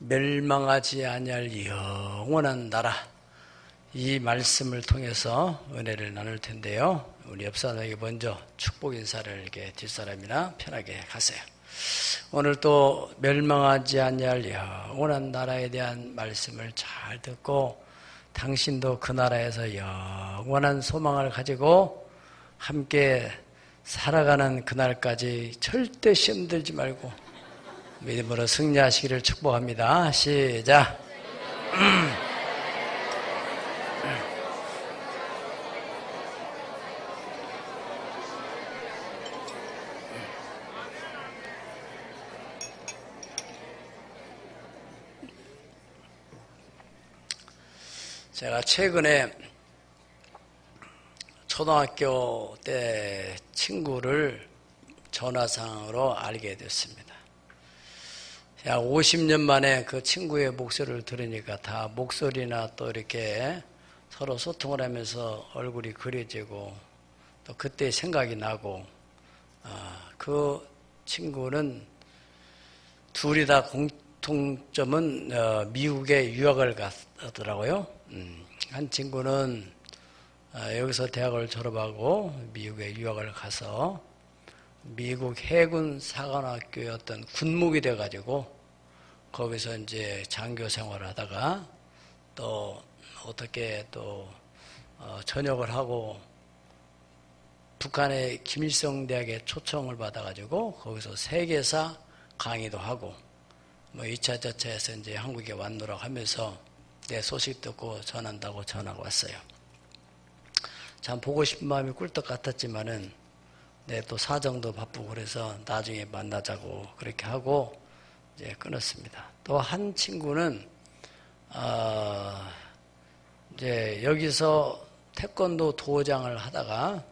멸망하지 아니할 영원한 나라, 이 말씀을 통해서 은혜를 나눌 텐데요. 우리 옆 사람에게 먼저 축복 인사를 이렇게 뒷사람이나 편하게 하세요. 오늘 또 멸망하지 아니할 영원한 나라에 대한 말씀을 잘 듣고 당신도 그 나라에서 영원한 소망을 가지고 함께 살아가는 그날까지 절대 시험 들지 말고 믿음으로 승리하시기를 축복합니다. 시작. 제가 최근에 초등학교 때 친구를 전화상으로 알게 됐습니다. 약 50년 만에 그 친구의 목소리를 들으니까 다 목소리나 또 이렇게 서로 소통을 하면서 얼굴이 그려지고 또 그때 생각이 나고, 그 친구는 둘이 다 공통점은 미국에 유학을 갔더라고요. 한 친구는 여기서 대학을 졸업하고 미국에 유학을 가서 미국 해군 사관학교의 어떤 군목이 돼가지고 거기서 이제 장교 생활을 하다가 또 어떻게 또 전역을 하고 북한의 김일성 대학에 초청을 받아가지고 거기서 세계사 강의도 하고 뭐 2차 저차해서 이제 한국에 왔노라고 하면서 내 소식 듣고 전한다고 전화가 왔어요. 참 보고 싶은 마음이 꿀떡 같았지만은 내 또 사정도 바쁘고 그래서 나중에 만나자고 그렇게 하고 이제 끊었습니다. 또 한 친구는 이제 여기서 태권도 도장을 하다가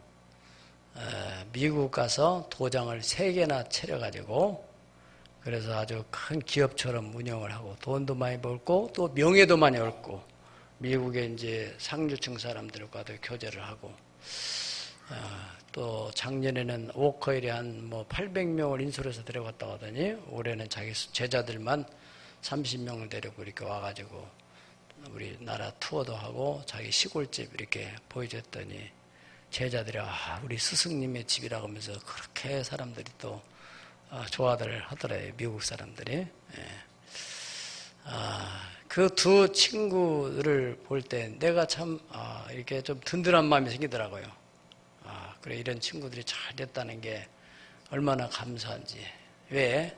미국 가서 도장을 3개나 차려가지고 그래서 아주 큰 기업처럼 운영을 하고 돈도 많이 벌고 또 명예도 많이 얻고 미국의 이제 상류층 사람들과도 교제를 하고, 또 작년에는 워커힐에 한 800명을 인솔해서 데려갔다고 하더니 올해는 자기 제자들만 30명을 데리고 이렇게 와가지고 우리나라 투어도 하고 자기 시골집 이렇게 보여줬더니 제자들이 우리 스승님의 집이라고 하면서 그렇게 사람들이 또 좋아들 하더래요. 미국 사람들이. 그 두 친구를 볼 때 내가 참 이렇게 좀 든든한 마음이 생기더라고요. 그래, 이런 친구들이 잘 됐다는 게 얼마나 감사한지. 왜?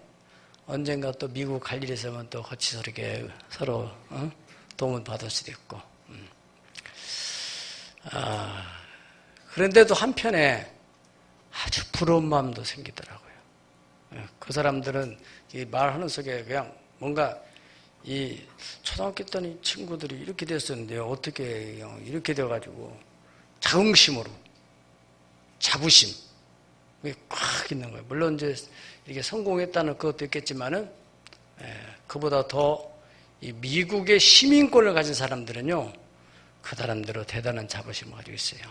언젠가 또 미국 갈 일이 있으면 또 같이 이렇게 서로 도움을 받을 수도 있고. 그런데도 한편에 아주 부러운 마음도 생기더라고요. 그 사람들은 이 말하는 속에 그냥 뭔가 이 초등학교 때는 친구들이 이렇게 됐었는데 어떻게 이렇게 돼가지고 자긍심으로 자부심 그게 꽉 있는 거예요. 물론 이제 이렇게 성공했다는 그것도 있겠지만은 그보다 더 이 미국의 시민권을 가진 사람들은요, 그 사람들은 대단한 자부심을 가지고 있어요.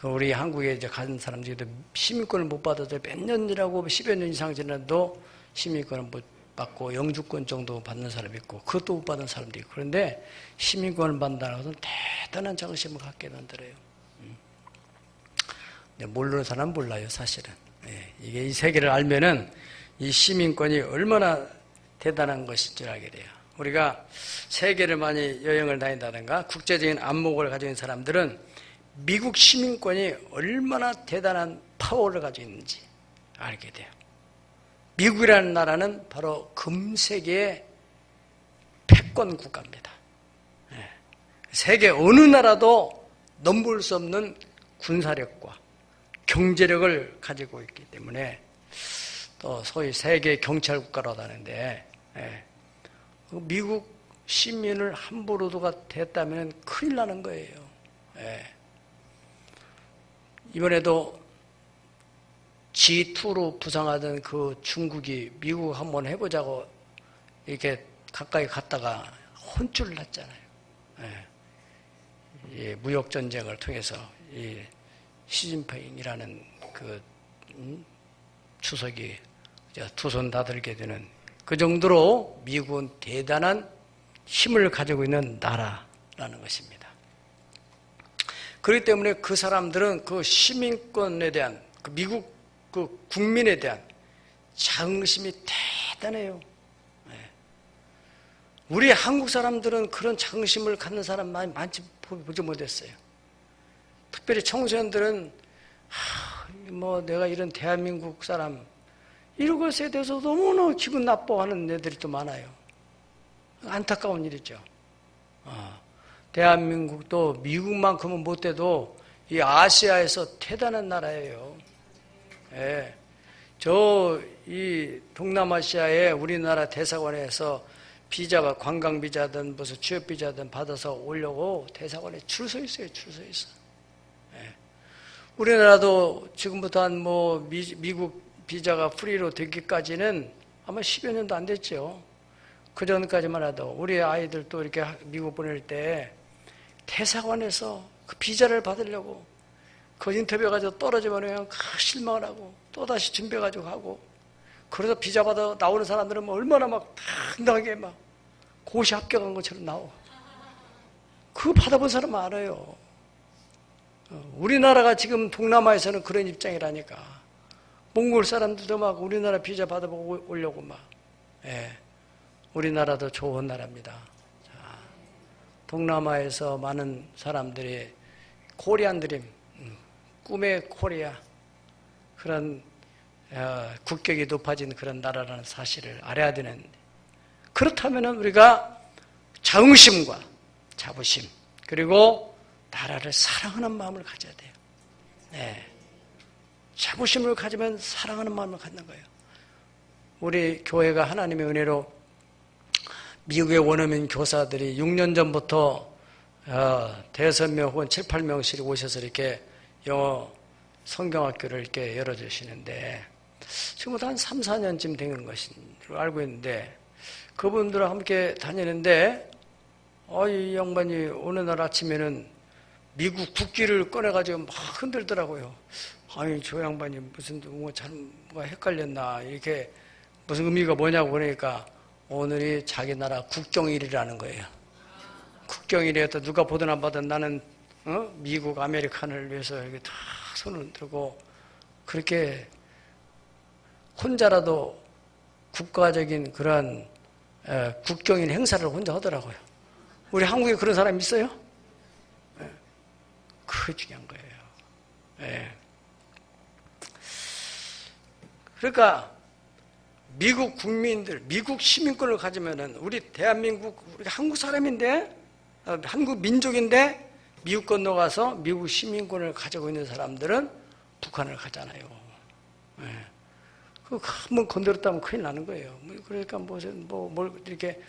우리 한국에 이제 가진 사람들도 시민권을 못 받아도 몇 년이라고 10여 년 이상 지나도 시민권을 못 받고 영주권 정도 받는 사람이 있고 그것도 못 받은 사람도 있고, 그런데 시민권을 받는다는 것은 대단한 자긍심을 갖게 만들어요. 모르는 사람은 몰라요, 사실은. 이게 이 세계를 알면은 이 시민권이 얼마나 대단한 것인 줄 알게 돼요. 우리가 세계를 많이 여행을 다닌다든가 국제적인 안목을 가지고 있는 사람들은 미국 시민권이 얼마나 대단한 파워를 가지고 있는지 알게 돼요. 미국이라는 나라는 바로 금세계의 패권 국가입니다. 세계 어느 나라도 넘볼 수 없는 군사력과 경제력을 가지고 있기 때문에 또 소위 세계 경찰 국가라고 하는데, 미국 시민을 함부로도가 됐다면 큰일 나는 거예요. 이번에도 G2로 부상하던 그 중국이 미국 한번 해보자고 이렇게 가까이 갔다가 혼쭐을 났잖아요. 이 무역전쟁을 통해서 이 시진핑이라는 그 주석이 두 손 다 들게 되는 그 정도로 미국은 대단한 힘을 가지고 있는 나라라는 것입니다. 그렇기 때문에 그 사람들은 그 시민권에 대한, 그 미국 그 국민에 대한 자긍심이 대단해요. 우리 한국 사람들은 그런 자긍심을 갖는 사람 많지 보지 못했어요. 특별히 청소년들은 뭐 내가 이런 대한민국 사람 이런 것에 대해서 너무나 기분 나빠하는 애들이 또 많아요. 안타까운 일이죠. 대한민국도 미국만큼은 못돼도 이 아시아에서 대단한 나라예요. 예. 이 동남아시아의 우리나라 대사관에서 비자가 관광 비자든 무슨 취업 비자든 받아서 오려고 대사관에 줄 서 있어요. 줄 서 있어. 예. 우리나라도 지금부터 한 뭐 미국 비자가 프리로 되기까지는 아마 10여 년도 안 됐죠. 그 전까지만 해도 우리 아이들 또 이렇게 미국 보낼 때 대사관에서 그 비자를 받으려고 그 인터뷰해가지고 떨어지면 그냥 실망을 하고 또다시 준비해가지고 하고, 그래서 비자 받아 나오는 사람들은 뭐 얼마나 막 당당하게 막 고시 합격한 것처럼 나오고, 그거 받아본 사람 많아요. 우리나라가 지금 동남아에서는 그런 입장이라니까. 몽골 사람들도 막 우리나라 비자 받아보고 오려고 막. 예. 우리나라도 좋은 나라입니다. 자, 동남아에서 많은 사람들이 코리안 드림, 꿈의 코리아, 그런 국격이 높아진 그런 나라라는 사실을 알아야 되는. 그렇다면 우리가 자긍심과 자부심, 그리고 나라를 사랑하는 마음을 가져야 돼요. 네. 자부심을 가지면 사랑하는 마음을 갖는 거예요. 우리 교회가 하나님의 은혜로 미국의 원어민 교사들이 6년 전부터 5명 혹은 7, 8명씩 오셔서 이렇게 영어 성경학교를 이렇게 열어주시는데, 지금부터 한 3, 4년쯤 되는 것으로 알고 있는데, 그분들과 함께 다니는데, 이 양반이 어느 날 아침에는 미국 국기를 꺼내가지고 막 흔들더라고요. 아니, 저 양반이 무슨 뭐가 헷갈렸나, 이렇게 무슨 의미가 뭐냐고 그러니까 오늘이 자기 나라 국경일이라는 거예요. 국경일이었다. 누가 보든 안 받든 나는 미국 아메리칸을 위해서 이렇게 다 손을 들고 그렇게 혼자라도 국가적인 그런 국경일 행사를 혼자 하더라고요. 우리 한국에 그런 사람 있어요? 그게 중요한 거예요. 네. 그러니까 미국 국민들, 미국 시민권을 가지면은 우리 대한민국, 우리 한국 사람인데, 한국 민족인데 미국 건너가서 미국 시민권을 가지고 있는 사람들은 북한을 가잖아요. 네. 그 한번 건드렸다면 큰일 나는 거예요. 그러니까 뭘 이렇게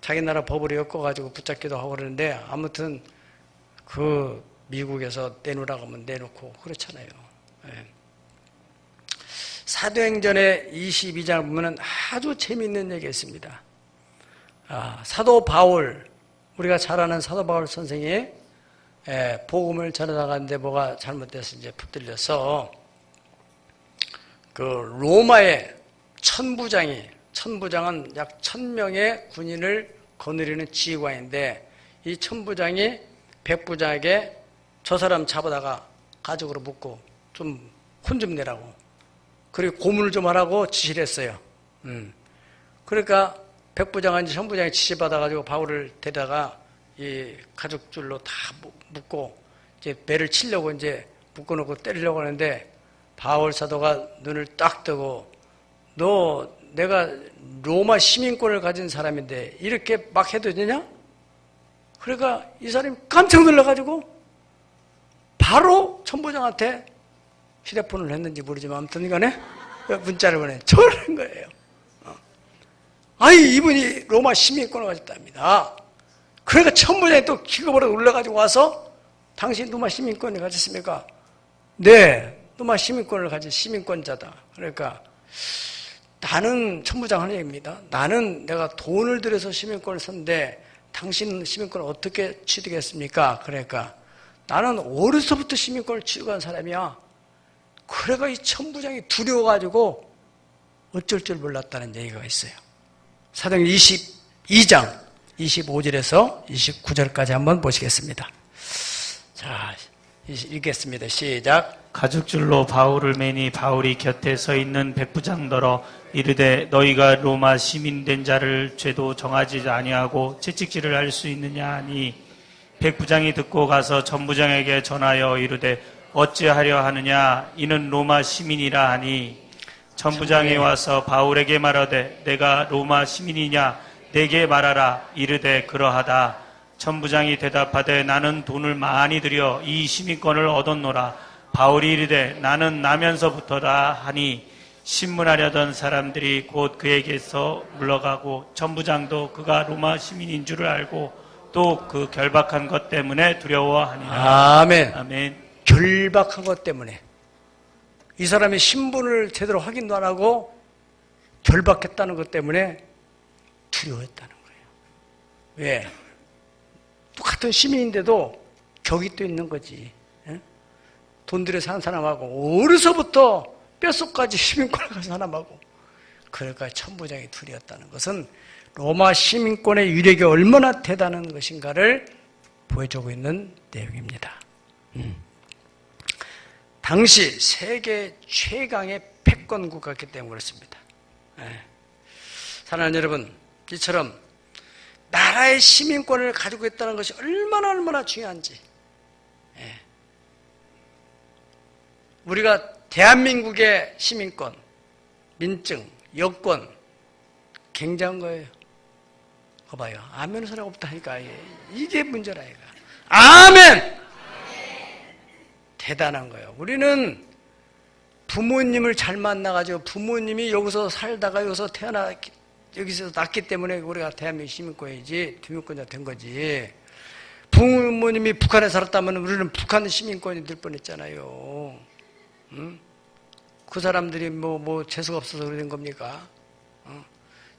자기 나라 법으로 엮어가지고 붙잡기도 하고 그러는데, 아무튼 그 미국에서 내놓으라고 하면 내놓고 그렇잖아요. 네. 사도행전의 22장을 보면 아주 재미있는 얘기가 있습니다. 사도 바울, 우리가 잘 아는 사도 바울 선생이 복음을 전해나가는데 뭐가 잘못돼서 이제 붙들려서 그 로마의 천부장은 약 1000명의 군인을 거느리는 지휘관인데, 이 천부장이 백부장에게 저 사람 잡아다가 가족으로 묻고 좀 혼 좀 내라고, 그리고 고문을 좀 하라고 지시를 했어요. 그러니까 백부장은 천부장이 지시받아가지고 바울을 데려다가 이 가죽줄로 다 묶고 이제 배를 치려고 이제 묶어놓고 때리려고 하는데, 바울 사도가 눈을 딱 뜨고 너 내가 로마 시민권을 가진 사람인데 이렇게 막 해도 되냐? 그러니까 이 사람이 깜짝 놀라가지고 바로 천부장한테 휴대폰을 했는지 모르지만 아무튼 간에 문자를 보내 저러는 거예요. 아니, 이분이 로마 시민권을 가졌답니다. 그러니까 천부장이 또 기겁으로 올라가지고 와서 당신 로마 시민권을 가졌습니까? 네, 로마 시민권을 가진 시민권자다. 그러니까 나는, 천부장 하는 얘기입니다. 나는 내가 돈을 들여서 시민권을 썼는데 당신 시민권을 어떻게 취득했습니까? 그러니까 나는 어려서부터 시민권을 취득한 사람이야. 그래가 이 천부장이 두려워가지고 어쩔 줄 몰랐다는 얘기가 있어요. 사도행전 22장 25절에서 29절까지 한번 보시겠습니다. 자, 읽겠습니다. 시작. 가죽줄로 바울을 매니 바울이 곁에 서 있는 백부장더러 이르되 너희가 로마 시민된 자를 죄도 정하지 아니하고 채찍질을 할 수 있느냐 하니 백부장이 듣고 가서 전부장에게 전하여 이르되 어찌하려 하느냐 이는 로마 시민이라 하니 전부장이 와서 바울에게 말하되 내가 로마 시민이냐 내게 말하라. 이르되 그러하다. 전부장이 대답하되 나는 돈을 많이 들여 이 시민권을 얻었노라. 바울이 이르되 나는 나면서부터라 하니 신문하려던 사람들이 곧 그에게서 물러가고 전부장도 그가 로마 시민인 줄을 알고 또 그 결박한 것 때문에 두려워하니라. 아멘. 아멘. 결박한 것 때문에 이 사람이 신분을 제대로 확인도 안 하고 결박했다는 것 때문에 두려워했다는 거예요. 왜? 똑같은 시민인데도 격이 또 있는 거지. 돈 들여 사는 사람하고 어려서부터 뼛속까지 시민권을 가진 사람하고 그러니까 천부장이 둘이었다는 것은 로마 시민권의 위력이 얼마나 대단한 것인가를 보여주고 있는 내용입니다. 당시 세계 최강의 패권 국가였기 때문에 그렇습니다. 사랑하는 여러분, 이처럼 나라의 시민권을 가지고 있다는 것이 얼마나 중요한지 우리가 대한민국의 시민권, 민증, 여권 굉장한 거예요. 그거 봐요. 아멘 소리가 없다니까. 이게 문제라 이거. 아멘! 대단한 거예요. 우리는 부모님을 잘 만나가지고 부모님이 여기서 살다가 여기서 여기서 났기 때문에 우리가 대한민국 시민권이지 주민권자 된 거지. 부모님이 북한에 살았다면 우리는 북한 시민권이 될 뻔했잖아요. 응? 그 사람들이 뭐 재수가 없어서 그런 겁니까?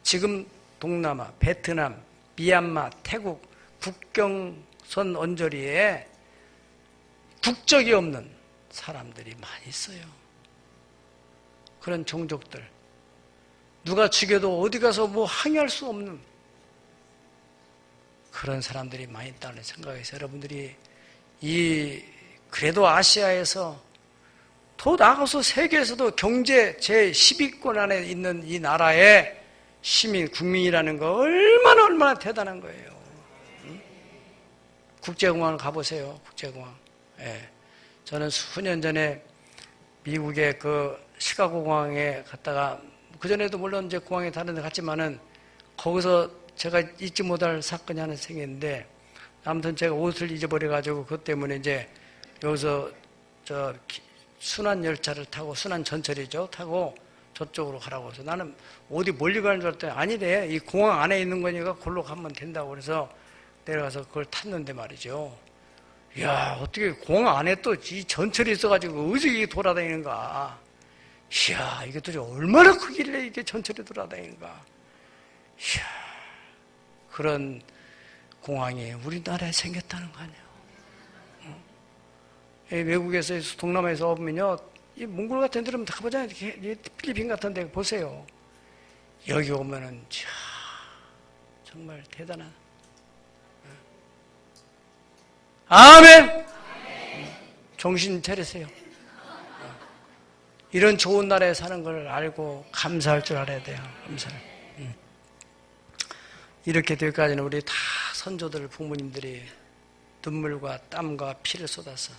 지금 동남아, 베트남, 미얀마, 태국 국경선 언저리에 국적이 없는 사람들이 많이 있어요. 그런 종족들. 누가 죽여도 어디 가서 뭐 항의할 수 없는 그런 사람들이 많이 있다는 생각에서 여러분들이 그래도 아시아에서 더 나아가서 세계에서도 경제 제10위권 안에 있는 이 나라의 국민이라는 거 얼마나 대단한 거예요. 응? 국제공항을 가보세요. 국제공항. 예. 저는 수년 전에 미국의 그 시카고 공항에 갔다가 그전에도 물론 이제 공항에 다른 데 갔지만은 거기서 제가 잊지 못할 사건이 하나 생겼는데 아무튼 제가 옷을 잊어버려가지고 그것 때문에 이제 여기서 순환 열차를 타고 순환 전철이죠. 타고 저쪽으로 가라고 해서 나는 어디 멀리 가는 줄 알았더니 아니래. 이 공항 안에 있는 거니까 그걸로 가면 된다고 그래서 내려가서 그걸 탔는데 말이죠. 이야, 어떻게 공항 안에 또 이 전철이 있어가지고 어디서 이게 돌아다니는가. 이야, 이게 도대체 얼마나 크길래 이게 전철이 돌아다니는가. 이야, 그런 공항이 우리나라에 생겼다는 거 아니에요. 외국에서 동남아에서 오면요, 이 몽골 같은 데는 다 가보잖아요. 필리핀 같은 데 보세요. 여기 오면은 정말 대단한. 아멘. 정신 차리세요. 이런 좋은 나라에 사는 걸 알고 감사할 줄 알아야 돼요. 감사를. 이렇게 될까지는 우리 다 선조들 부모님들이 눈물과 땀과 피를 쏟아서.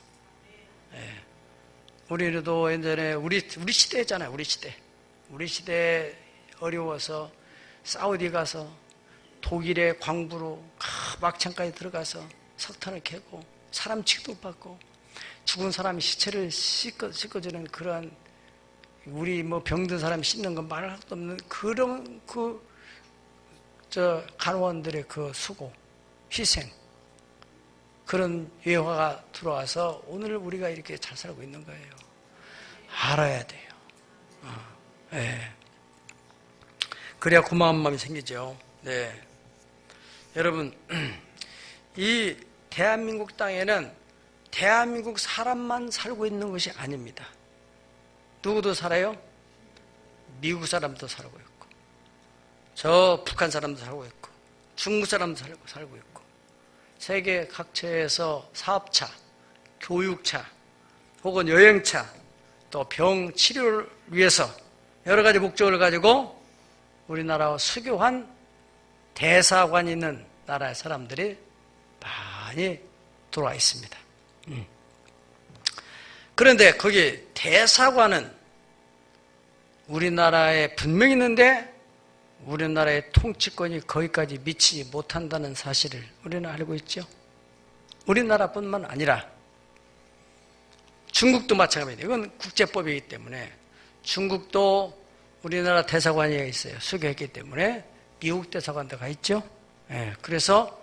우리도 예전에 우리 시대잖아요. 우리 시대 어려워서 사우디 가서 독일의 광부로 막창까지 들어가서 석탄을 캐고 사람 취급받고 죽은 사람 시체를 씻어주는 그러한 우리 뭐 병든 사람 씻는 건 말할 수 없는 그런 간호원들의 그 수고, 희생 그런 예화가 들어와서 오늘 우리가 이렇게 잘 살고 있는 거예요. 알아야 돼요. 네. 그래야 고마운 마음이 생기죠. 네. 여러분, 이 대한민국 땅에는 대한민국 사람만 살고 있는 것이 아닙니다. 누구도 살아요? 미국 사람도 살고 있고, 저 북한 사람도 살고 있고, 중국 사람도 살고 있고, 세계 각처에서 사업차, 교육차, 혹은 여행차, 또 병 치료를 위해서 여러 가지 목적을 가지고 우리나라와 수교한 대사관이 있는 나라의 사람들이 많이 들어와 있습니다. 그런데 거기 대사관은 우리나라에 분명히 있는데 우리나라의 통치권이 거기까지 미치지 못한다는 사실을 우리는 알고 있죠. 우리나라뿐만 아니라 중국도 마찬가지입니다. 이건 국제법이기 때문에 중국도 우리나라 대사관이 있어요. 수교했기 때문에 미국 대사관도 가 있죠. 그래서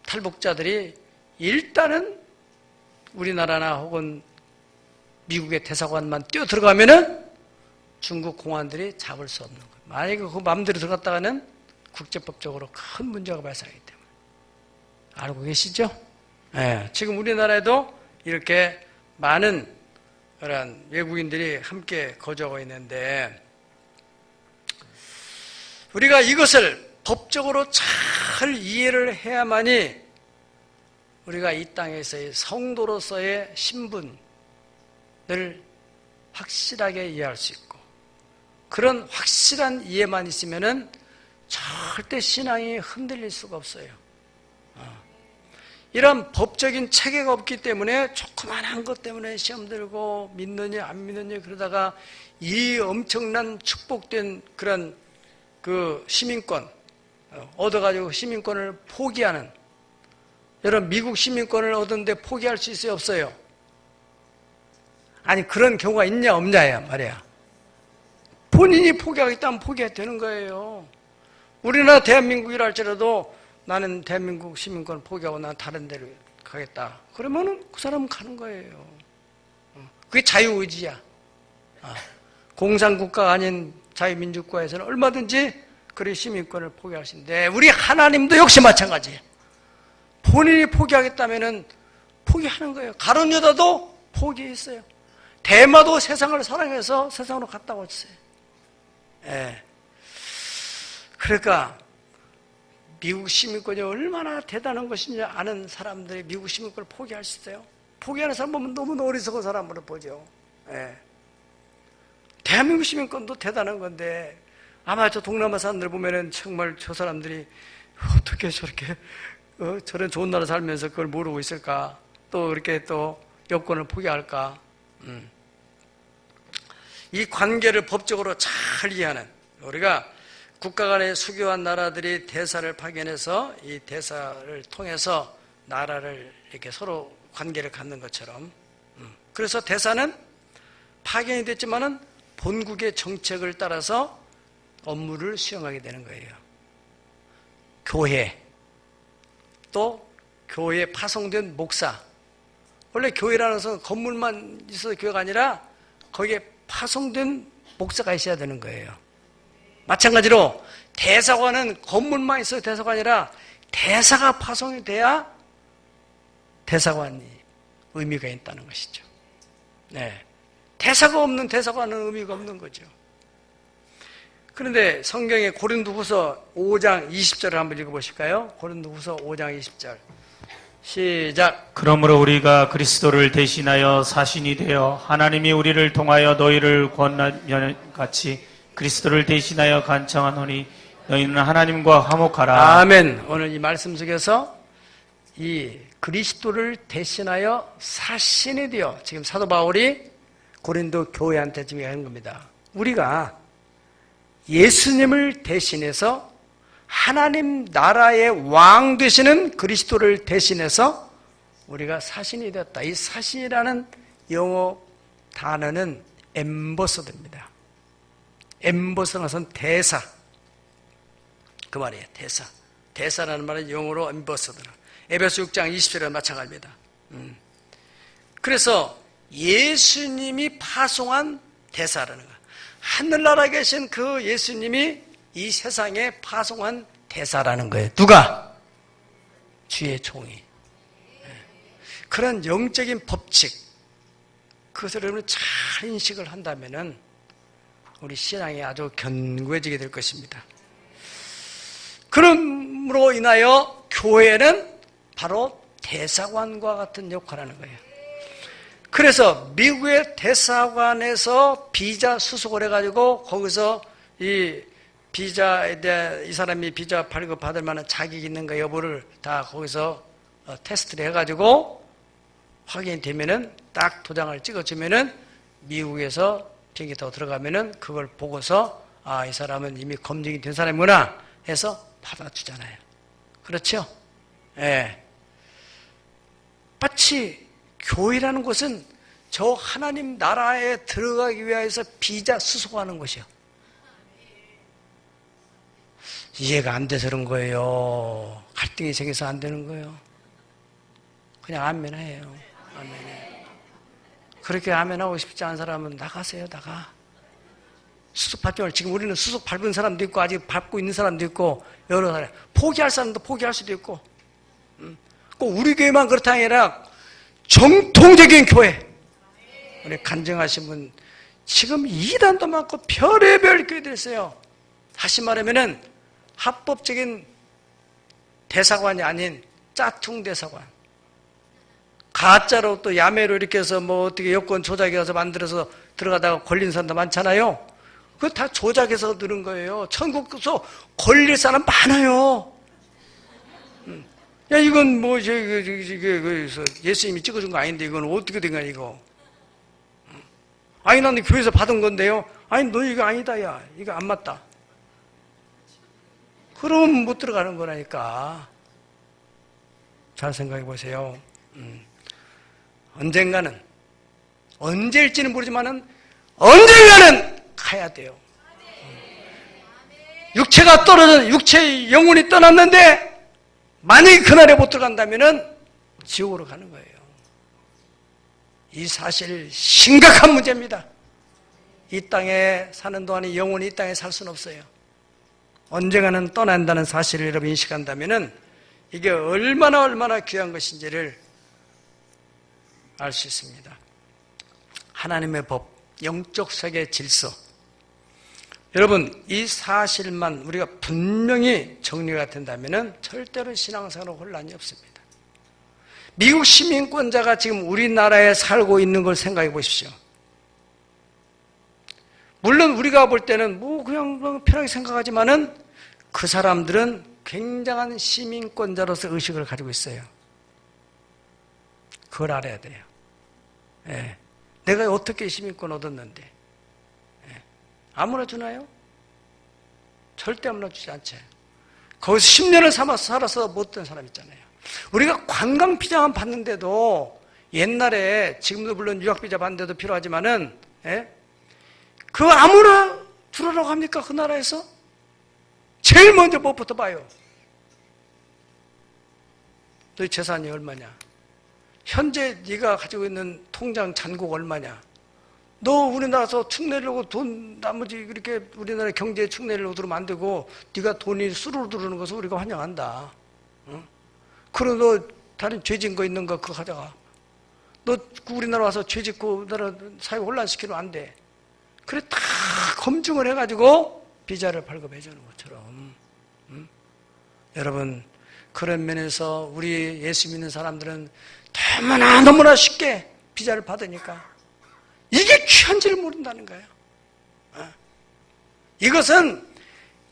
탈북자들이 일단은 우리나라나 혹은 미국의 대사관만 뛰어 들어가면은 중국 공안들이 잡을 수 없는 거예요. 만약에 그 마음대로 들어갔다가는 국제법적으로 큰 문제가 발생하기 때문에. 알고 계시죠? 지금 우리나라에도 이렇게 많은 그런 외국인들이 함께 거주하고 있는데 우리가 이것을 법적으로 잘 이해를 해야만이 우리가 이 땅에서의 성도로서의 신분을 확실하게 이해할 수 있고 그런 확실한 이해만 있으면은 절대 신앙이 흔들릴 수가 없어요. 이런 법적인 체계가 없기 때문에 조그만한 것 때문에 시험 들고 믿느냐 안 믿느냐 그러다가 이 엄청난 축복된 그런 그 시민권 얻어가지고 시민권을 포기하는 여러분 미국 시민권을 얻었는데 포기할 수 있어요 없어요? 아니 그런 경우가 있냐 없냐야 말이야. 본인이 포기하겠다면 포기해야 되는 거예요. 우리나라 대한민국이라 할지라도 나는 대한민국 시민권을 포기하고 난 다른 데로 가겠다. 그러면은 그 사람은 가는 거예요. 그게 자유의지야. 공산국가가 아닌 자유민주국가에서는 얼마든지 그런 시민권을 포기할 수 있는데 우리 하나님도 역시 마찬가지예요. 본인이 포기하겠다면은 포기하는 거예요. 가룟 유다도 포기했어요. 대마도 세상을 사랑해서 세상으로 갔다 왔어요. 그러니까 미국 시민권이 얼마나 대단한 것인지 아는 사람들이 미국 시민권을 포기할 수 있어요? 포기하는 사람 보면 너무 어리석은 사람으로 보죠. 대한민국 시민권도 대단한 건데 아마 저 동남아 사람들 보면은 정말 저 사람들이 어떻게 저렇게 저런 좋은 나라 살면서 그걸 모르고 있을까? 또 이렇게 또 여권을 포기할까? 이 관계를 법적으로 잘 이해하는 우리가 국가 간의 수교한 나라들이 대사를 파견해서 이 대사를 통해서 나라를 이렇게 서로 관계를 갖는 것처럼 그래서 대사는 파견이 됐지만은 본국의 정책을 따라서 업무를 수행하게 되는 거예요. 교회 또 교회에 파송된 목사 원래 교회라는 것은 건물만 있어도 교회가 아니라 거기에 파송된 목사가 있어야 되는 거예요. 마찬가지로 대사관은 건물만 있어도 대사관이 아니라 대사가 파송이 돼야 대사관이 의미가 있다는 것이죠. 대사가 없는 대사관은 의미가 없는 거죠. 그런데 성경의 고린도후서 5장 20절을 한번 읽어보실까요? 고린도후서 5장 20절 시작. 그러므로 우리가 그리스도를 대신하여 사신이 되어 하나님이 우리를 통하여 너희를 권하면 같이 그리스도를 대신하여 간청하노니 너희는 하나님과 화목하라. 아멘. 오늘 이 말씀 속에서 이 그리스도를 대신하여 사신이 되어 지금 사도 바울이 고린도 교회한테 지금 하는 겁니다. 우리가 예수님을 대신해서 하나님 나라의 왕 되시는 그리스도를 대신해서 우리가 사신이 되었다. 이 사신이라는 영어 단어는 엠버서더입니다. 엠버서는 것은 대사. 그 말이에요. 대사. 대사라는 말은 영어로 엠버서더. 에베소 6장 20절에 마찬가지입니다. 그래서 예수님이 파송한 대사라는 거예요. 하늘나라에 계신 그 예수님이 이 세상에 파송한 대사라는 거예요. 누가? 주의 종이. 그런 영적인 법칙, 그것을 여러분 잘 인식을 한다면은 우리 신앙이 아주 견고해지게 될 것입니다. 그러므로 인하여 교회는 바로 대사관과 같은 역할을 하는 거예요. 그래서 미국의 대사관에서 비자 수속을 해가지고 거기서 이 비자에 대해 이 사람이 비자 발급받을 만한 자격이 있는가 여부를 다 거기서 테스트를 해가지고 확인이 되면은 딱 도장을 찍어주면은 미국에서 비행기 타고 들어가면은 그걸 보고서 아, 이 사람은 이미 검증이 된 사람이구나 해서 받아주잖아요. 그렇죠? 예. 마치 교회라는 곳은 저 하나님 나라에 들어가기 위해서 비자 수속하는 곳이요. 이해가 안 돼서 그런 거예요. 갈등이 생겨서 안 되는 거예요. 그냥 아멘해요. 아멘해. 그렇게 아멘하고 싶지 않은 사람은 나가세요. 나가. 수속 밟지 말고. 지금 우리는 수속 밟은 사람도 있고 아직 밟고 있는 사람도 있고 여러 사람 포기할 사람도 포기할 수도 있고 꼭 우리 교회만 그렇다 아니라 정통적인 교회 우리 간증하신 분 지금 이단도 많고 별의별 교회들이 있어요. 다시 말하면은 합법적인 대사관이 아닌 짜퉁 대사관 가짜로 또 야매로 이렇게 해서 뭐 어떻게 여권 조작해서 만들어서 들어가다가 걸린 사람도 많잖아요. 그거 다 조작해서 들은 거예요. 천국에서 걸릴 사람 많아요. 야, 이건 뭐, 예수님이 찍어준 거 아닌데, 이건 어떻게 된 거야, 이거. 아니, 나는 교회에서 받은 건데요. 아니, 너 이거 아니다, 야. 이거 안 맞다. 그럼 못 들어가는 거라니까. 잘 생각해 보세요. 언젠가는, 언제일지는 모르지만은, 언젠가는 가야 돼요. 육체가 떨어져, 육체의 영혼이 떠났는데, 만약에 그날에 못 들어간다면은 지옥으로 가는 거예요. 이 사실 심각한 문제입니다. 이 땅에 사는 동안에 영혼이 이 땅에 살 수는 없어요. 언젠가는 떠난다는 사실을 여러분 인식한다면은 이게 얼마나 귀한 것인지를 알 수 있습니다. 하나님의 법, 영적 세계 질서. 여러분, 이 사실만 우리가 분명히 정리가 된다면 절대로 신앙생활은 혼란이 없습니다. 미국 시민권자가 지금 우리나라에 살고 있는 걸 생각해 보십시오. 물론 우리가 볼 때는 뭐 그냥 편하게 생각하지만은 그 사람들은 굉장한 시민권자로서 의식을 가지고 있어요. 그걸 알아야 돼요. 예. 내가 어떻게 시민권 얻었는데 아무나 주나요? 절대 아무나 주지 않지. 거기서 10년을 살아서 못된 사람 있잖아요. 우리가 관광비자만 받는데도 옛날에 지금도 물론 유학비자 받는데도 필요하지만은 그거 아무나 주라고 합니까? 그 나라에서? 제일 먼저 뭐부터 봐요? 너희 재산이 얼마냐? 현재 네가 가지고 있는 통장 잔고가 얼마냐? 너 우리나라에서 축내려고 돈 나머지 이렇게 우리나라 경제에 축내려고 들으면 안 되고 네가 돈이 수루로 들어오는 것을 우리가 환영한다. 응? 그럼 너 다른 죄 짓는 거 있는 거 그거 가져가. 너 우리나라 와서 죄 짓고 나라 사회 혼란시키면 안 돼. 그래 다 검증을 해가지고 비자를 발급해 주는 것처럼. 응? 여러분 그런 면에서 우리 예수 믿는 사람들은 너무나 쉽게 비자를 받으니까 이게 귀한지를 모른다는 거예요. 이것은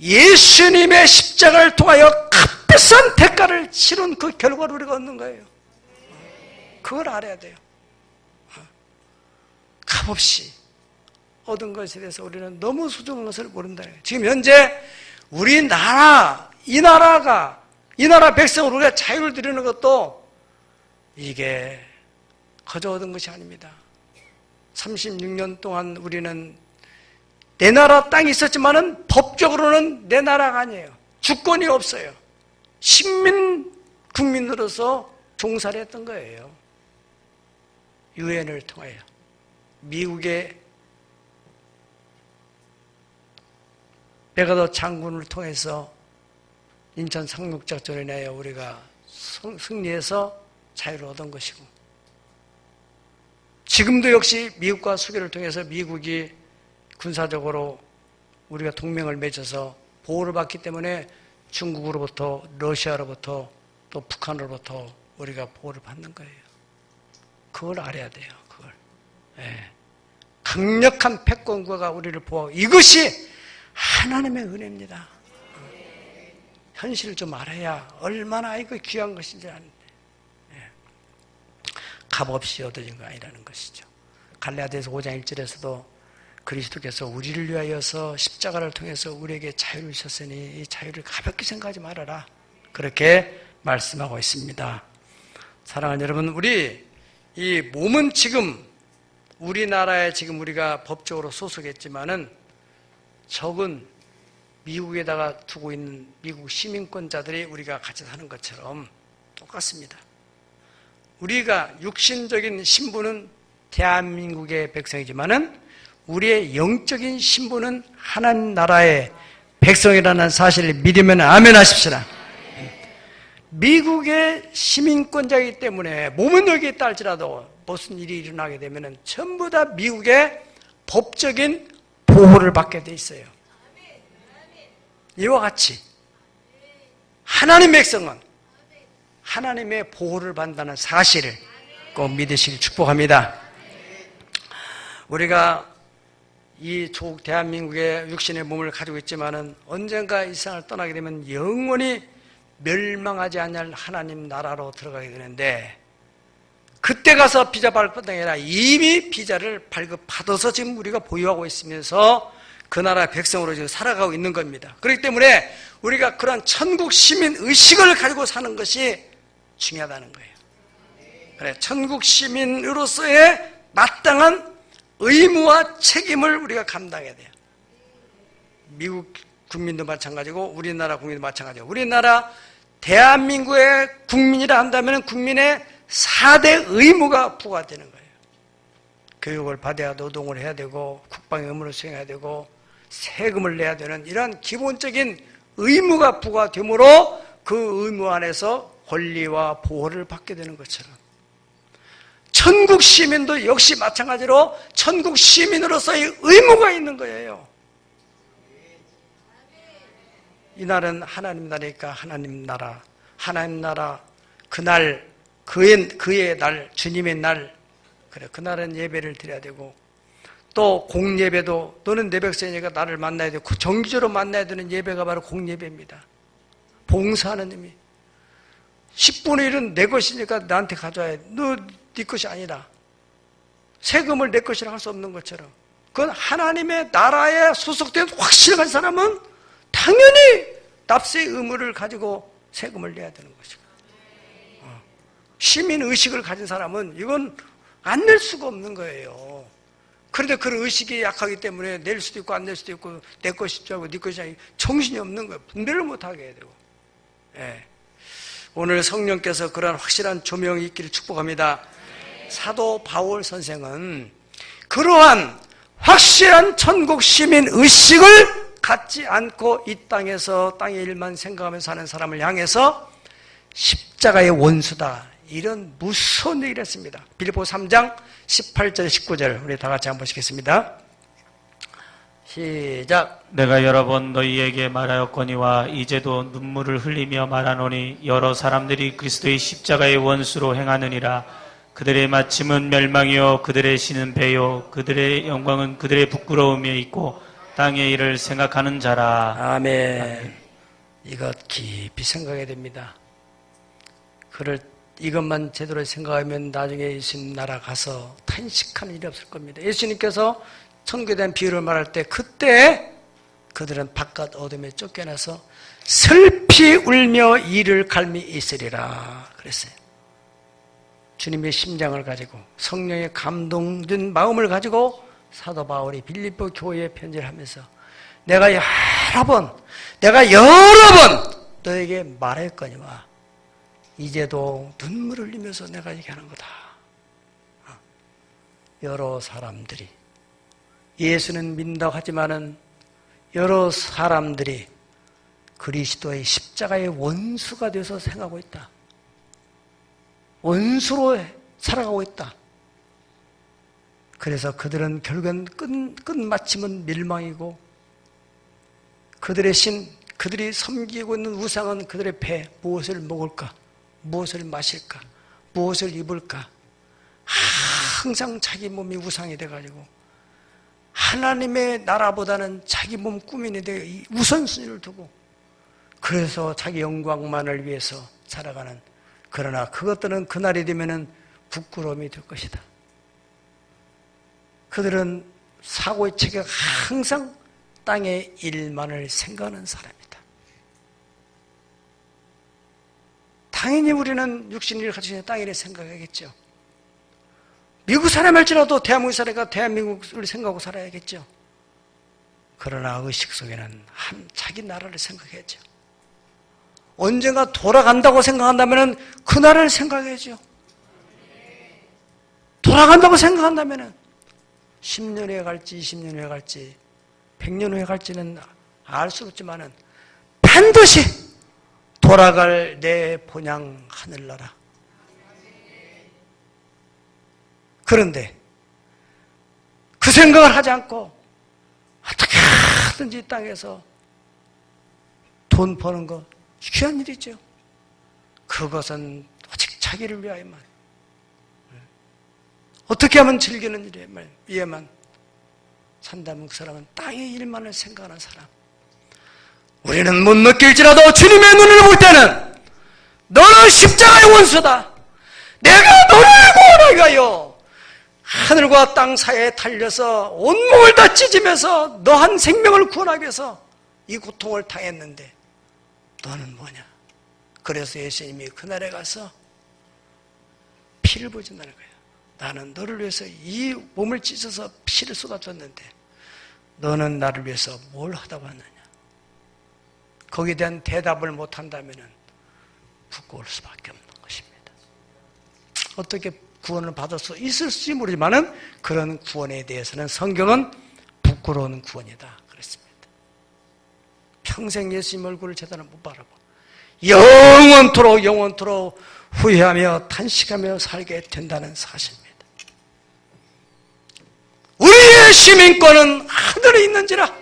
예수님의 십자가를 통하여 값비싼 대가를 치른 그 결과를 우리가 얻는 거예요. 그걸 알아야 돼요. 값없이 얻은 것에 대해서 우리는 너무 소중한 것을 모른다는 거예요. 지금 현재 우리나라, 이 나라 백성을 우리가 자유를 드리는 것도 이게 거저 얻은 것이 아닙니다. 36년 동안 우리는 내 나라 땅이 있었지만은 법적으로는 내 나라가 아니에요. 주권이 없어요. 국민으로서 종사를 했던 거예요. 유엔을 통하여 미국의 메가더 장군을 통해서 인천 상륙작전에 인하여 우리가 승리해서 자유를 얻은 것이고 지금도 역시 미국과 수교를 통해서 미국이 군사적으로 우리가 동맹을 맺어서 보호를 받기 때문에 중국으로부터, 러시아로부터, 또 북한으로부터 우리가 보호를 받는 거예요. 그걸 알아야 돼요. 그걸. 예. 강력한 패권국가가 우리를 보호하고, 이것이 하나님의 은혜입니다. 현실을 좀 알아야 얼마나 이거 귀한 것인지 아는데, 예. 값없이 얻어진 거 아니라는 것이죠. 갈라디아서 5장 1절에서도 그리스도께서 우리를 위하여서 십자가를 통해서 우리에게 자유를 주셨으니 이 자유를 가볍게 생각하지 말아라, 그렇게 말씀하고 있습니다. 사랑하는 여러분, 우리 이 몸은 지금 우리나라에 지금 우리가 법적으로 소속했지만은 적은 미국에다가 두고 있는 미국 시민권자들이 우리가 같이 사는 것처럼 똑같습니다. 우리가 육신적인 신분은 대한민국의 백성이지만은 우리의 영적인 신분은 하나님 나라의 백성이라는 사실을 믿으면 아멘 하십시다. 미국의 시민권자이기 때문에 몸은 여기 있다 할지라도 무슨 일이 일어나게 되면 전부 다 미국의 법적인 보호를 받게 돼 있어요. 이와 같이 하나님의 백성은 하나님의 보호를 받는다는 사실을 꼭 믿으시길 축복합니다. 우리가 이 조국 대한민국의 육신의 몸을 가지고 있지만은 언젠가 이 세상을 떠나게 되면 영원히 멸망하지 않을 하나님 나라로 들어가게 되는데, 그때 가서 비자 발급받는 게 아니라 이미 비자를 발급받아서 지금 우리가 보유하고 있으면서 그 나라 백성으로 지금 살아가고 있는 겁니다. 그렇기 때문에 우리가 그런 천국 시민 의식을 가지고 사는 것이 중요하다는 거예요. 그래, 천국 시민으로서의 마땅한 의무와 책임을 우리가 감당해야 돼요. 미국 국민도 마찬가지고 우리나라 국민도 마찬가지고, 우리나라 대한민국의 국민이라 한다면 국민의 4대 의무가 부과되는 거예요. 교육을 받아야 노동을 해야 되고, 국방의 의무를 수행해야 되고, 세금을 내야 되는 이러한 기본적인 의무가 부과되므로 그 의무 안에서 권리와 보호를 받게 되는 것처럼, 천국 시민도 역시 마찬가지로 천국 시민으로서의 의무가 있는 거예요. 이 날은 하나님 나라니까 하나님 나라, 그날, 그의 날, 주님의 날, 그래, 그날은 예배를 드려야 되고, 또 공예배도 너는 내 백성이니까 나를 만나야 되고, 정기적으로 만나야 되는 예배가 바로 공예배입니다. 봉사하는 의미. 10분의 1은 내 것이니까 나한테 가져와야 돼. 너 네 것이 아니라, 세금을 내 것이라 할 수 없는 것처럼, 그건 하나님의 나라에 소속된 확실한 사람은 당연히 납세의 의무를 가지고 세금을 내야 되는 것이고, 시민의식을 가진 사람은 이건 안 낼 수가 없는 거예요. 그런데 그런 의식이 약하기 때문에 낼 수도 있고 안 낼 수도 있고, 내 것이 줄 알고 네 것이 아니고 정신이 없는 거예요. 분별을 못하게 해야 되고. 예. 오늘 성령께서 그런 확실한 조명이 있기를 축복합니다. 사도 바울 선생은 그러한 확실한 천국 시민 의식을 갖지 않고 이 땅에서 땅의 일만 생각하면서 사는 사람을 향해서 십자가의 원수다, 이런 무서운 얘기를 했습니다. 빌립보 3장 18절 19절 우리 다 같이 한번 보시겠습니다. 시작. 내가 여러 번 너희에게 말하였거니와 이제도 눈물을 흘리며 말하노니 여러 사람들이 그리스도의 십자가의 원수로 행하느니라. 그들의 마침은 멸망이요 그들의 신은 배요 그들의 영광은 그들의 부끄러움에 있고 땅의 일을 생각하는 자라. 아멘. 이것 깊이 생각해야 됩니다. 이것만 제대로 생각하면 나중에 예수님 나라 가서 탄식하는 일이 없을 겁니다. 예수님께서 천국에 대한 비유를 말할 때, 그때 그들은 바깥 어둠에 쫓겨나서 슬피 울며 이를 갈미 있으리라 그랬어요. 주님의 심장을 가지고 성령의 감동된 마음을 가지고 사도 바울이 빌립보 교회에 편지를 하면서 내가 여러 번 너에게 말했거니와 이제도 눈물을 흘리면서 내가 얘기하는 거다. 여러 사람들이 예수는 믿는다고 하지만은 여러 사람들이 그리스도의 십자가의 원수가 되어서 생각하고 있다. 원수로 살아가고 있다. 그래서 그들은 결국은 끝마침은 멸망이고 그들의 신, 그들이 섬기고 있는 우상은 그들의 배, 무엇을 먹을까? 무엇을 마실까? 무엇을 입을까? 항상 자기 몸이 우상이 돼가지고 하나님의 나라보다는 자기 몸 꾸미는 데 우선순위를 두고 그래서 자기 영광만을 위해서 살아가는, 그러나 그것들은 그날이 되면은 부끄러움이 될 것이다. 그들은 사고의 체계가 항상 땅의 일만을 생각하는 사람이다. 당연히 우리는 육신을 가지고 땅의 일을 생각하겠죠. 미국 사람일지라도 대한민국 사람이니까 대한민국을 생각하고 살아야겠죠. 그러나 의식 속에는 자기 나라를 생각해야죠. 언젠가 돌아간다고 생각한다면 그 나라를 생각해야죠. 돌아간다고 생각한다면 10년 후에 갈지 20년 후에 갈지 100년 후에 갈지는 알 수 없지만 반드시 돌아갈 내 본향 하늘나라. 그런데 그 생각을 하지 않고 어떻게 하든지 이 땅에서 돈 버는 거 귀한 일이죠. 그것은 오직 자기를 위하여만, 어떻게 하면 즐기는 위에만 산다면 그 사람은 땅의 일만을 생각하는 사람. 우리는 못 느낄지라도 주님의 눈을 볼 때는 너는 십자가의 원수다. 내가 너를 구원하기 위하여 하늘과 땅 사이에 달려서 온몸을 다 찢으면서 너 한 생명을 구원하기 위해서 이 고통을 당했는데 너는 뭐냐? 그래서 예수님이 그날에 가서 피를 보여준다는 거예요. 나는 너를 위해서 이 몸을 찢어서 피를 쏟아줬는데 너는 나를 위해서 뭘 하다 왔느냐? 거기에 대한 대답을 못한다면 부끄러울 수밖에 없는 것입니다. 어떻게 구원을 받을 수 있을지 모르지만 그런 구원에 대해서는 성경은 부끄러운 구원이다 그랬습니다. 평생 예수님 얼굴을 제대로 못 바라고 영원토록 후회하며 탄식하며 살게 된다는 사실입니다. 우리의 시민권은 하늘에 있는지라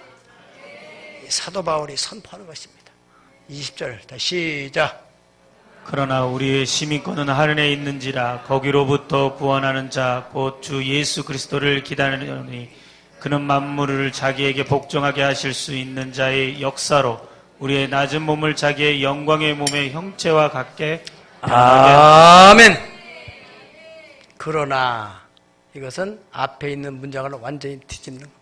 사도 바울이 선포하는 것입니다. 20절 다시 시작. 그러나 우리의 시민권은 하늘에 있는지라 거기로부터 구원하는 자 곧 주 예수 그리스도를 기다리노니 그는 만물을 자기에게 복종하게 하실 수 있는 자의 역사로 우리의 낮은 몸을 자기의 영광의 몸의 형체와 같게 아멘. 그러나 이것은 앞에 있는 문장을 완전히 뒤집는 겁니다.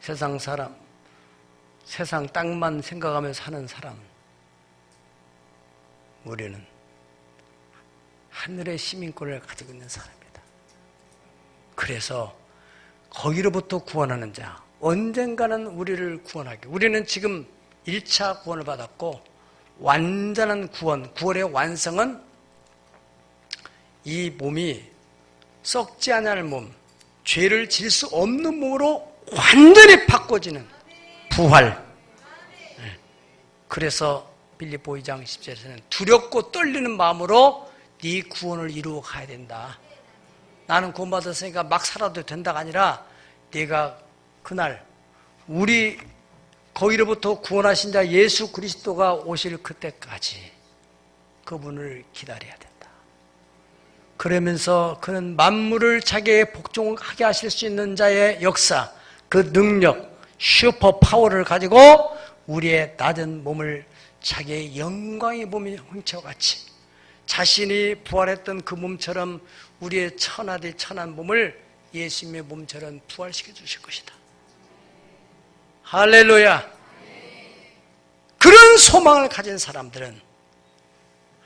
세상 사람, 세상 땅만 생각하며 사는 사람, 우리는 하늘의 시민권을 가지고 있는 사람이다. 그래서 거기로부터 구원하는 자, 언젠가는 우리를 구원하게. 우리는 지금 1차 구원을 받았고 완전한 구원의 완성은 이 몸이 썩지 않을 몸, 죄를 질 수 없는 몸으로 완전히 바꿔지는 부활. 그래서 빌립보 2장 10절에서는 두렵고 떨리는 마음으로 네 구원을 이루어 가야 된다. 나는 구원받았으니까 막 살아도 된다가 아니라 네가 그날 우리 거기로부터 구원하신 자 예수 그리스도가 오실 그때까지 그분을 기다려야 된다. 그러면서 그는 만물을 자기의 복종하게 하실 수 있는 자의 역사, 그 능력, 슈퍼 파워를 가지고 우리의 낮은 몸을 자기의 영광의 몸의 형체와 같이 자신이 부활했던 그 몸처럼 우리의 천한 몸을 예수님의 몸처럼 부활시켜 주실 것이다. 할렐루야. 그런 소망을 가진 사람들은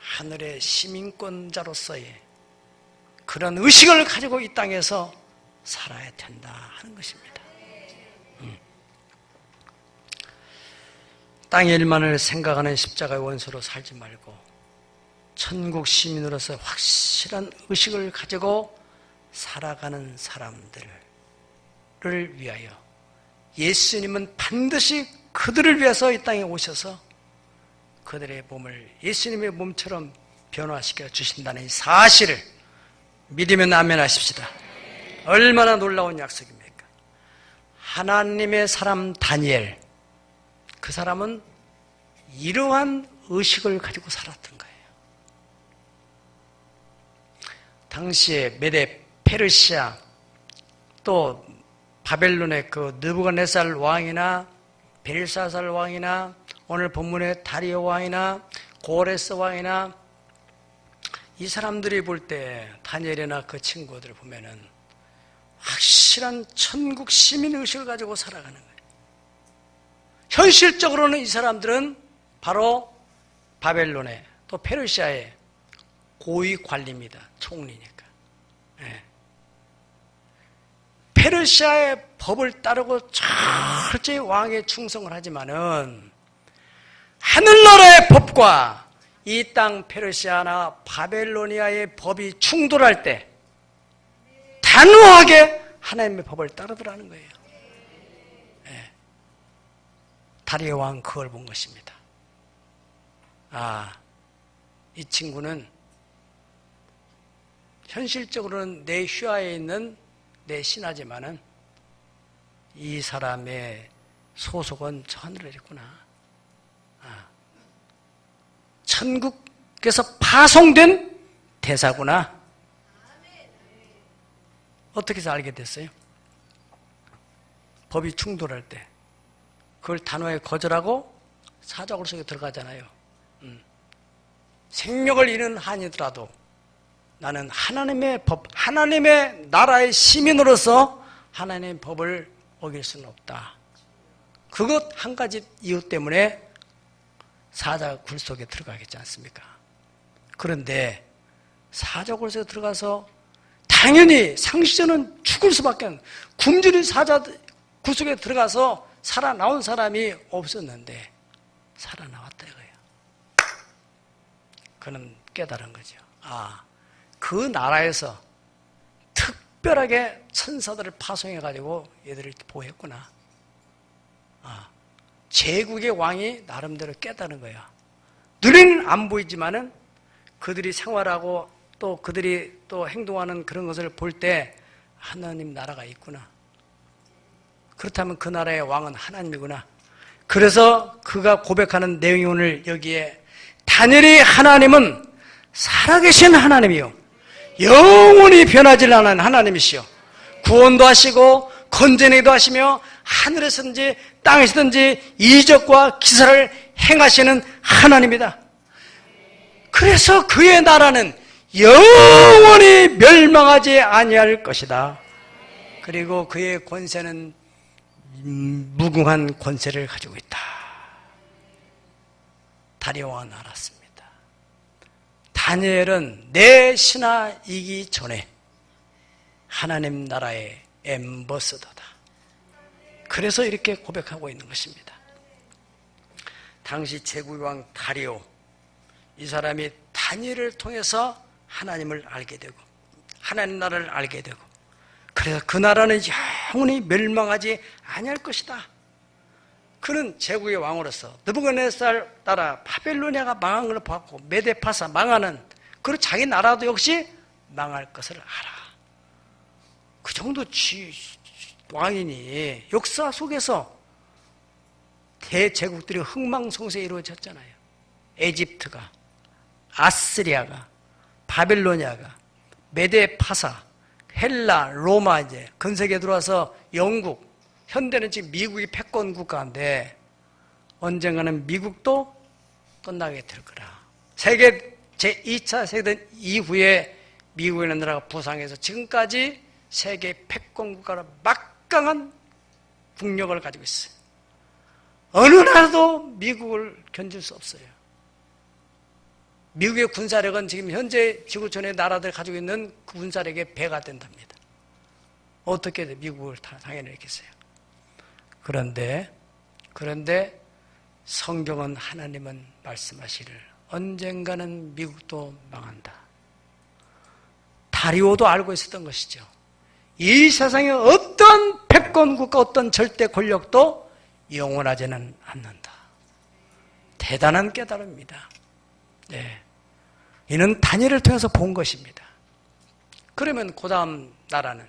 하늘의 시민권자로서의 그런 의식을 가지고 이 땅에서 살아야 된다 하는 것입니다. 땅의 일만을 생각하는 십자가의 원수로 살지 말고 천국 시민으로서 확실한 의식을 가지고 살아가는 사람들을 위하여 예수님은 반드시 그들을 위해서 이 땅에 오셔서 그들의 몸을 예수님의 몸처럼 변화시켜 주신다는 이 사실을 믿으면 아멘 하십시다. 얼마나 놀라운 약속입니까? 하나님의 사람 다니엘, 그 사람은 이러한 의식을 가지고 살았던 거예요. 당시에 메데 페르시아, 또 바벨론의 그 느부갓네살 왕이나 벨사살 왕이나 오늘 본문의 다리오 왕이나 고레스 왕이나 이 사람들이 볼 때 다니엘이나 그 친구들 보면은 확실한 천국 시민 의식을 가지고 살아가는 거예요. 현실적으로는 이 사람들은 바로 바벨론의 또 페르시아의 고위 관리입니다. 총리니까. 예. 페르시아의 법을 따르고 철저히 왕에 충성을 하지만은 하늘나라의 법과 이 땅 페르시아나 바벨로니아의 법이 충돌할 때 단호하게 하나님의 법을 따르더라는 거예요. 예. 다리오 왕 그걸 본 것입니다. 아, 이 친구는 현실적으로는 내 휘하에 있는 내 신하지만은 이 사람의 소속은 저 하늘에 있구나. 아, 천국에서 파송된 대사구나. 어떻게 해서 알게 됐어요? 법이 충돌할 때 그걸 단호하게 거절하고 사자굴 속에 들어가잖아요. 생명을 잃은 한이더라도 나는 하나님의 법, 하나님의 나라의 시민으로서 하나님의 법을 어길 수는 없다. 그것 한 가지 이유 때문에 사자굴 속에 들어가겠지 않습니까? 그런데 사자굴 속에 들어가서 당연히 상시자는 죽을 수밖에 없는, 굶주린 사자굴 속에 들어가서 살아나온 사람이 없었는데 살아나왔다 이거예요. 그는 깨달은 거죠. 아, 그 나라에서 특별하게 천사들을 파송해가지고 얘들을 보호했구나. 아, 제국의 왕이 나름대로 깨달은 거야. 눈에는 안 보이지만은 그들이 생활하고 또 그들이 또 행동하는 그런 것을 볼 때 하나님 나라가 있구나. 그렇다면 그 나라의 왕은 하나님이구나. 그래서 그가 고백하는 내용이 오늘 여기에 다니엘의 하나님은 살아계신 하나님이요 영원히 변하지 않는 하나님이시요 구원도 하시고 건져내기도 하시며 하늘에서든지 땅에서든지 이적과 기사를 행하시는 하나님이다. 그래서 그의 나라는 영원히 멸망하지 아니할 것이다. 그리고 그의 권세는 무궁한 권세를 가지고 있다. 다리오 왕은 알았습니다. 다니엘은 내 신하이기 전에 하나님 나라의 앰버서더다. 그래서 이렇게 고백하고 있는 것입니다. 당시 제국왕 다리오, 이 사람이 다니엘을 통해서 하나님을 알게 되고 하나님 나라를 알게 되고 그래서 그 나라는 영원히 멸망하지 아니할 것이다. 그는 제국의 왕으로서 느부갓네살 나라 바벨로니아가 망한 걸 봤고 메데파사 망하는 그리고 자기 나라도 역시 망할 것을 알아. 그 정도 왕이니 역사 속에서 대제국들이 흥망성쇠에 이루어졌잖아요. 에집트가, 아스리아가, 바벨로니아가, 메데파사, 헬라, 로마 이제 근세기에 들어와서 영국, 현대는 지금 미국이 패권 국가인데 언젠가는 미국도 끝나게 될 거라. 세계 제2차 세계대전 이후에 미국이라는 나라가 부상해서 지금까지 세계 패권 국가로 막강한 국력을 가지고 있어요. 어느 나라도 미국을 견딜 수 없어요. 미국의 군사력은 지금 현재 지구촌의 나라들이 가지고 있는 그 군사력의 배가 된답니다. 어떻게 미국을 당해내겠어요? 그런데 성경은 하나님은 말씀하시를 언젠가는 미국도 망한다. 다리오도 알고 있었던 것이죠. 이 세상에 어떤 패권국가 어떤 절대 권력도 영원하지는 않는다. 대단한 깨달음입니다. 네. 이는 다니엘을 통해서 본 것입니다. 그러면 그 다음 나라는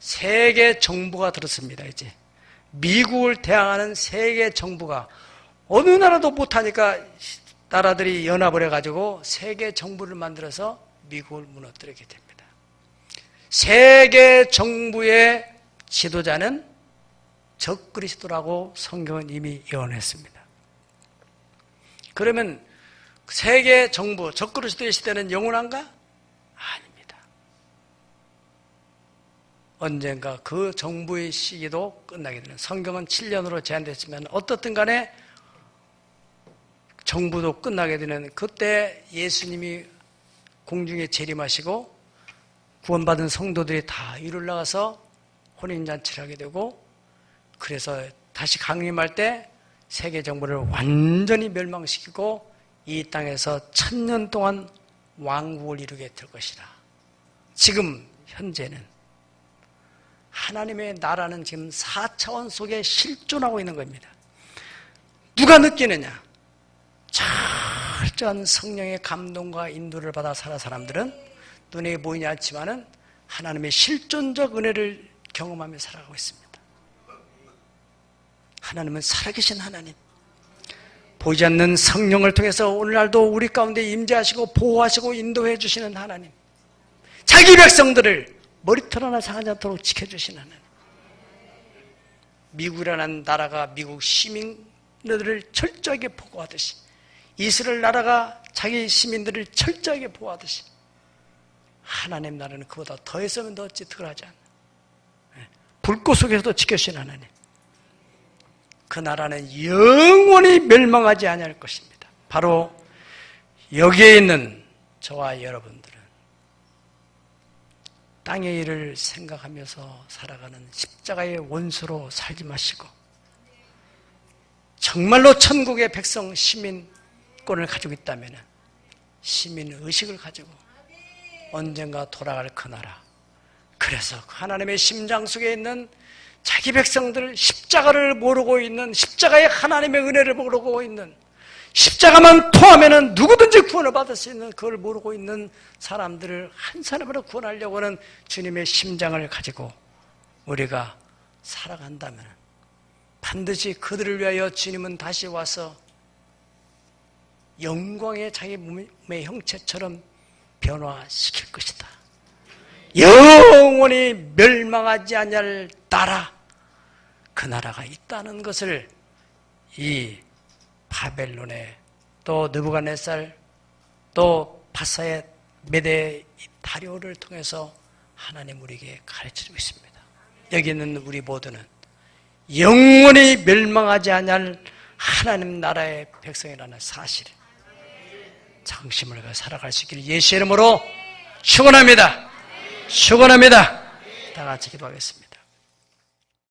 세계 정부가 들었습니다. 이제 미국을 대항하는 세계 정부가 어느 나라도 못하니까 나라들이 연합을 해가지고 세계 정부를 만들어서 미국을 무너뜨리게 됩니다. 세계 정부의 지도자는 적그리스도라고 성경은 이미 예언했습니다. 그러면 세계 정부, 적그리스도의 시대는 영원한가? 아닙니다. 언젠가 그 정부의 시기도 끝나게 되는, 성경은 7년으로 제한됐지만 어떻든 간에 정부도 끝나게 되는 그때 예수님이 공중에 재림하시고 구원받은 성도들이 다 이루러 나가서 혼인잔치를 하게 되고, 그래서 다시 강림할 때 세계 정부를 완전히 멸망시키고 이 땅에서 1000년 동안 왕국을 이루게 될 것이다. 지금 현재는 하나님의 나라는 지금 4차원 속에 실존하고 있는 겁니다. 누가 느끼느냐? 철저한 성령의 감동과 인도를 받아 살아 사람들은 눈에 보이지 않지만은 하나님의 실존적 은혜를 경험하며 살아가고 있습니다. 하나님은 살아계신 하나님, 보이지 않는 성령을 통해서 오늘날도 우리 가운데 임재하시고 보호하시고 인도해 주시는 하나님, 자기 백성들을 머리털 하나 상하지 않도록 지켜주시는 하나님. 미국이라는 나라가 미국 시민들을 철저하게 보호하듯이, 이스라엘 나라가 자기 시민들을 철저하게 보호하듯이, 하나님 나라는 그보다 더했으면 더했지 덜하지 않아. 불꽃 속에서도 지켜주신 하나님, 그 나라는 영원히 멸망하지 아니할 것입니다. 바로 여기에 있는 저와 여러분들은 땅의 일을 생각하면서 살아가는 십자가의 원수로 살지 마시고, 정말로 천국의 백성 시민권을 가지고 있다면 시민의식을 가지고 언젠가 돌아갈 그 나라, 그래서 하나님의 심장 속에 있는 자기 백성들, 십자가를 모르고 있는, 십자가의 하나님의 은혜를 모르고 있는, 십자가만 통하면 누구든지 구원을 받을 수 있는 그걸 모르고 있는 사람들을 한 사람으로 구원하려고 하는 주님의 심장을 가지고 우리가 살아간다면 반드시 그들을 위하여 주님은 다시 와서 영광의 자기 몸의 형체처럼 변화시킬 것이다. 영원히 멸망하지 아니할 나라, 그 나라가 있다는 것을 이 바벨론의 또 느부갓네살 또 바사의 메대 다리오를 통해서 하나님 우리에게 가르쳐주고 있습니다. 여기 있는 우리 모두는 영원히 멸망하지 아니할 하나님 나라의 백성이라는 사실을 정심을 가지고 살아갈 수 있기를 예수의 이름으로 축원합니다. 축원합니다. 다 같이 기도하겠습니다.